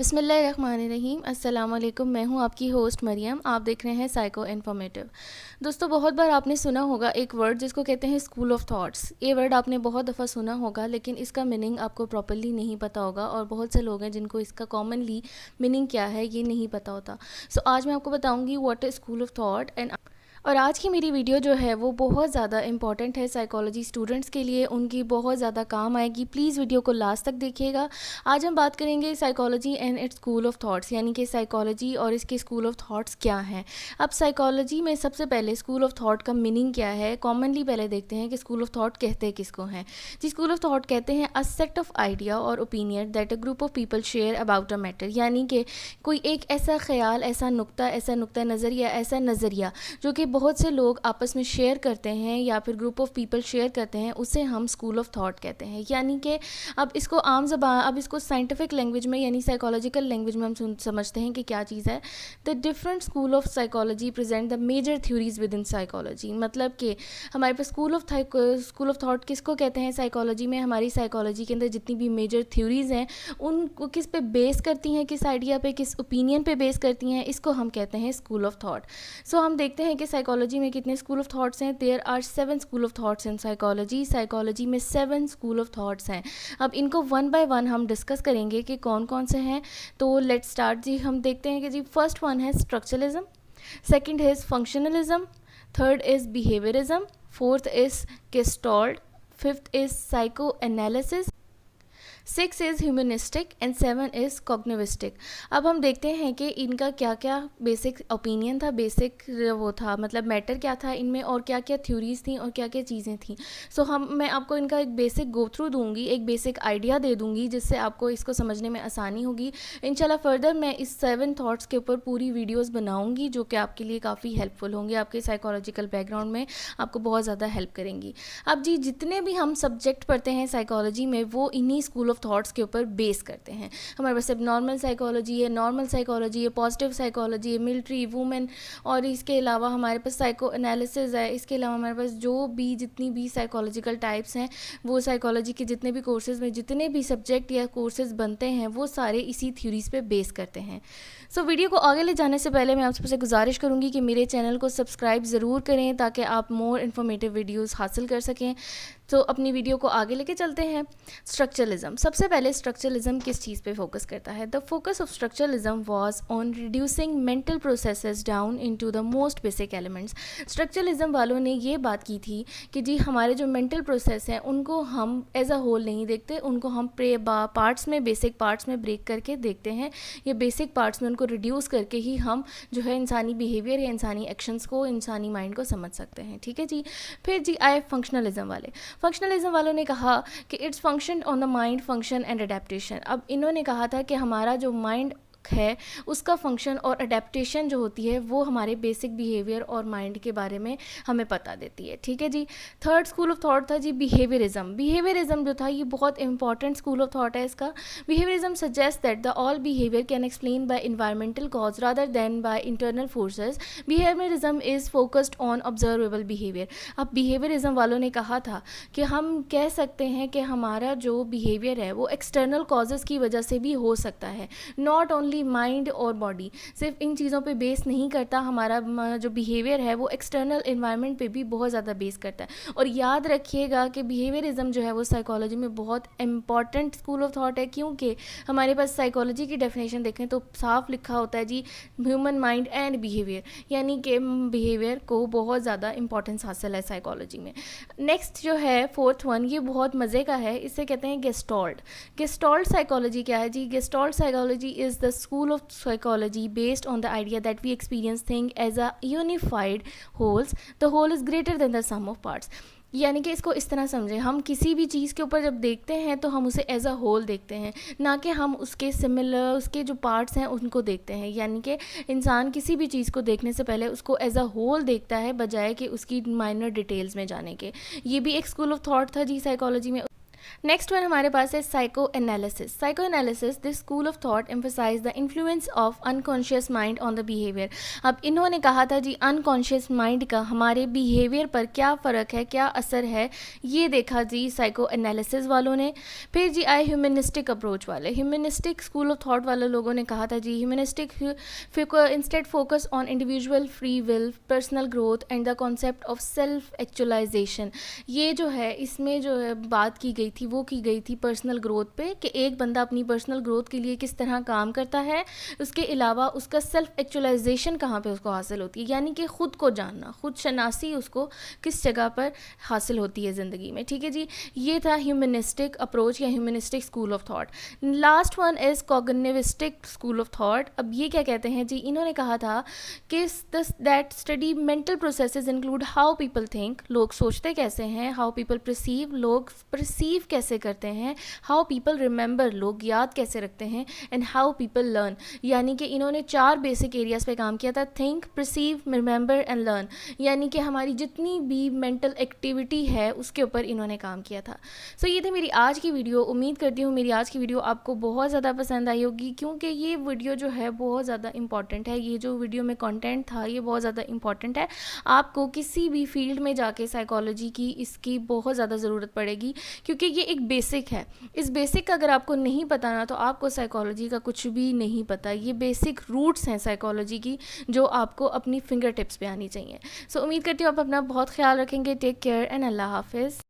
बिस्मिल्लाहिर्रहमानिर्रहीम। अस्सलाम वालेकुम। मैं हूं आपकी होस्ट मरियम। आप देख रहे हैं साइको इन्फॉर्मेटिव। दोस्तों, बहुत बार आपने सुना होगा एक वर्ड जिसको कहते हैं स्कूल ऑफ थॉट्स। ये वर्ड आपने बहुत दफ़ा सुना होगा, लेकिन इसका मीनिंग आपको प्रॉपर्ली नहीं पता होगा, और बहुत से लोग हैं जिनको इसका कॉमनली मीनिंग क्या है ये नहीं पता होता। सो आज मैं आपको बताऊँगी what is school of thought. और आज की मेरी वीडियो जो है वो बहुत ज़्यादा इंपॉर्टेंट है साइकोलॉजी स्टूडेंट्स के लिए, उनकी बहुत ज़्यादा काम आएगी। प्लीज़ वीडियो को लास्ट तक देखिएगा। आज हम बात करेंगे psychology and it's school of thoughts, यानी कि साइकोलॉजी और इसके स्कूल ऑफ थॉट्स क्या हैं। अब साइकोलॉजी में सबसे पहले स्कूल ऑफ थॉट का मीनिंग क्या है, कॉमनली पहले देखते हैं कि स्कूल ऑफ थॉट कहते किसको हैं। जी, स्कूल ऑफ थॉट कहते हैं अ सेट ऑफ आइडिया और opinion that a group of people share about a matter, यानी कि कोई एक ऐसा ख्याल, ऐसा नुक्ता नज़रिया, ऐसा नज़रिया जो कि बहुत से लोग आपस में शेयर करते हैं या फिर ग्रुप ऑफ पीपल शेयर करते हैं, उसे हम स्कूल ऑफ थॉट कहते हैं। यानी कि अब इसको साइंटिफिक लैंग्वेज में यानी साइकोलॉजिकल लैंग्वेज में हम समझते हैं कि क्या चीज़ है। The different school of psychology present the major theories within psychology. मतलब कि हमारे पास स्कूल ऑफ थॉट किसको कहते हैं साइकोलॉजी में। हमारी साइकोलॉजी के अंदर जितनी भी मेजर थ्योरीज हैं उनको किस पे बेस करती हैं, किस आइडिया पे, किस ओपिनियन पे बेस करती हैं, इसको हम कहते हैं स्कूल ऑफ थॉट। सो हम देखते हैं कि साइकोलॉजी में कितने स्कूल ऑफ थॉट्स हैं। There are 7 school of thoughts in psychology. Psychology में 7 स्कूल ऑफ थॉट्स हैं। अब इनको वन बाय वन हम डिस्कस करेंगे कि कौन कौन से हैं। तो लेट्स स्टार्ट जी। हम देखते हैं कि जी फर्स्ट वन है structuralism, second is functionalism, third is behaviourism, fourth is gestalt, fifth is psychoanalysis, 6 is humanistic and 7 is cognitivistic. अब हम देखते हैं कि इनका क्या क्या बेसिक ओपिनियन था, बेसिक वो था, मतलब मैटर क्या था इनमें, और क्या क्या थ्योरीज थी और क्या क्या चीज़ें थी। सो मैं आपको इनका एक बेसिक गो थ्रू दूंगी, एक बेसिक आइडिया दे दूंगी, जिससे आपको इसको समझने में आसानी होगी। इंशाल्लाह फर्दर मैं इस 7 थॉट्स के ऊपर पूरी वीडियोस बनाऊंगी जो कि आपके लिए काफ़ी हेल्पफुल होंगी, आपके साइकोलॉजिकल बैकग्राउंड में आपको बहुत ज़्यादा हेल्प करेंगी। अब जी जितने भी हम सब्जेक्ट पढ़ते हैं साइकोलॉजी में वो इन्हीं स्कूल ऑफ थॉट्स के ऊपर बेस करते हैं। हमारे पास अब नॉर्मल साइकोलॉजी है, नॉर्मल साइकोलॉजी है, पॉजिटिव साइकोलॉजी है, मिलिट्री, वुमेन, और इसके अलावा हमारे पास साइको एनालिसिस है। इसके अलावा हमारे पास जो भी जितनी भी साइकोलॉजिकल टाइप्स हैं, वो साइकोलॉजी के जितने भी कोर्सेज़ में जितने भी सब्जेक्ट या कोर्सेज़ बनते हैं वो सारे इसी थ्योरीज़ पे बेस करते हैं। सो वीडियो को आगे ले जाने से पहले मैं आप सबसे गुजारिश करूँगी कि मेरे चैनल को सब्सक्राइब ज़रूर करें ताकि आप मोर इन्फॉर्मेटिव वीडियोज़ हासिल कर सकें। तो अपनी वीडियो को आगे लेके चलते हैं। स्ट्रक्चरलिज्म, सबसे पहले स्ट्रक्चरलिज्म किस चीज़ पे फोकस करता है। The focus of structuralism was on reducing mental processes down into the most basic elements. Structuralism वालों ने ये बात की थी कि जी हमारे जो मेंटल प्रोसेस हैं उनको हम एज अ होल नहीं देखते, उनको हम पार्ट्स में, बेसिक पार्ट्स में ब्रेक करके देखते हैं। ये बेसिक पार्ट्स में उनको रिड्यूस करके ही हम जो है इंसानी बिहेवियर या इंसानी एक्शंस को, इंसानी माइंड को समझ सकते हैं। ठीक है जी। फिर जी आए फंक्शनलिज्म वाले। फंक्शनलिज्म वालों ने कहा कि its function on the mind, function and adaptation. अब इन्होंने कहा था कि हमारा जो माइंड है उसका फंक्शन और अडेप्टेशन जो होती है वो हमारे बेसिक बिहेवियर और माइंड के बारे में हमें पता देती है। ठीक है जी। थर्ड स्कूल ऑफ थॉट था जी बिहेवियरिज्म। बिहेवियरिज्म जो था ये बहुत इंपॉर्टेंट स्कूल ऑफ थॉट है इसका। Behaviourism suggest that the all behaviour can explain by environmental cause rather than by internal forces. Behaviourism is focused on observable behaviour. अब behaviourism वालों ने कहा था कि हम कह सकते हैं कि हमारा जो बिहेवियर है वो एक्सटर्नल कॉजेज़ की वजह से भी हो सकता है, नॉट ओनली माइंड और बॉडी। सिर्फ इन चीज़ों पे बेस नहीं करता, हमारा जो बिहेवियर है वो एक्सटर्नल एनवायरनमेंट पे भी बहुत ज़्यादा बेस करता है। और याद रखिएगा कि बिहेवियरिज्म जो है वो साइकोलॉजी में बहुत इंपॉर्टेंट स्कूल ऑफ थॉट है, क्योंकि हमारे पास साइकोलॉजी की डेफिनेशन देखें तो साफ लिखा होता है जी ह्यूमन माइंड एंड बिहेवियर, यानी कि बिहेवियर को बहुत ज़्यादा इंपॉर्टेंस हासिल है साइकोलॉजी में। नेक्स्ट जो है फोर्थ वन, ये बहुत मज़े का है, इसे कहते हैं गेस्टाल्ट। गेस्टाल्ट साइकोलॉजी क्या है जी। Gestalt psychology is the school of psychology based on the idea that we experience things as a unified wholes. The whole is greater than the sum of parts. यानी कि इसको इस तरह समझें, हम किसी भी चीज़ के ऊपर जब देखते हैं तो हम उसे एज अ होल देखते हैं, ना कि हम उसके सिमिलर, उसके जो पार्ट्स हैं उनको देखते हैं। यानी कि इंसान किसी भी चीज़ को देखने से पहले उसको एज अ होल देखता है बजाय कि उसकी माइनर डिटेल्स में जाने के। ये भी एक स्कूल ऑफ थॉट था जी साइकोलॉजी में। नेक्स्ट वन हमारे पास है psychoanalysis. Psychoanalysis, this school of thought emphasise the influence of unconscious mind on the behaviour. अब इन्होंने कहा था जी अनकॉन्शियस माइंड का हमारे बिहेवियर पर क्या फ़र्क है, क्या असर है, ये देखा जी साइको एनालिसिस वालों ने. फिर जी आए ह्यूमनिस्टिक अप्रोच वाले. ह्यूमनिस्टिक स्कूल ऑफ थॉट वाले लोगों ने कहा था जी humanistic instead focus on individual free will, personal growth and the concept of self actualisation. ये जो है इसमें जो है बात की गई थी वो की गई थी पर्सनल ग्रोथ पे, कि एक बंदा अपनी पर्सनल ग्रोथ के लिए किस तरह काम करता है, उसके अलावा उसका सेल्फ एक्चुअलाइजेशन कहाँ पे उसको हासिल होती है, यानी कि ख़ुद को जानना, खुद शनासी उसको किस जगह पर हासिल होती है ज़िंदगी में. ठीक है जी, ये था ह्यूमनिस्टिक अप्रोच या humanistic school of thought. Last one is cognitivistic school of thought. अब ये क्या कहते हैं जी, इन्होंने कहा था कि that study mental processes include how people think, लोग सोचते कैसे हैं, हाउ पीपल परसीव, लोग परसीव कैसे करते हैं, हाउ पीपल रिमेंबर, लोग याद कैसे रखते हैं, एंड हाउ पीपल लर्न. यानी कि इन्होंने 4 बेसिक एरियाज़ पे काम किया था, think, perceive, remember and learn. यानी कि हमारी जितनी भी मेंटल एक्टिविटी है उसके ऊपर इन्होंने काम किया था. सो ये थी मेरी आज की वीडियो. उम्मीद करती हूँ मेरी आज की वीडियो आपको बहुत ज़्यादा पसंद आई होगी, क्योंकि ये वीडियो जो है बहुत ज़्यादा इंपॉर्टेंट है. ये जो वीडियो में कंटेंट था ये बहुत ज़्यादा इंपॉर्टेंट है. आपको किसी भी फील्ड में जाके साइकोलॉजी की इसकी बहुत ज़्यादा ज़रूरत पड़ेगी, क्योंकि ये एक बेसिक है. इस बेसिक का अगर आपको नहीं पता ना तो आपको साइकोलॉजी का कुछ भी नहीं पता. ये बेसिक रूट्स हैं साइकोलॉजी की जो आपको अपनी फिंगर टिप्स पे आनी चाहिए. सो उम्मीद करती हूँ आप अपना बहुत ख्याल रखेंगे. टेक केयर एंड अल्लाह हाफिज़.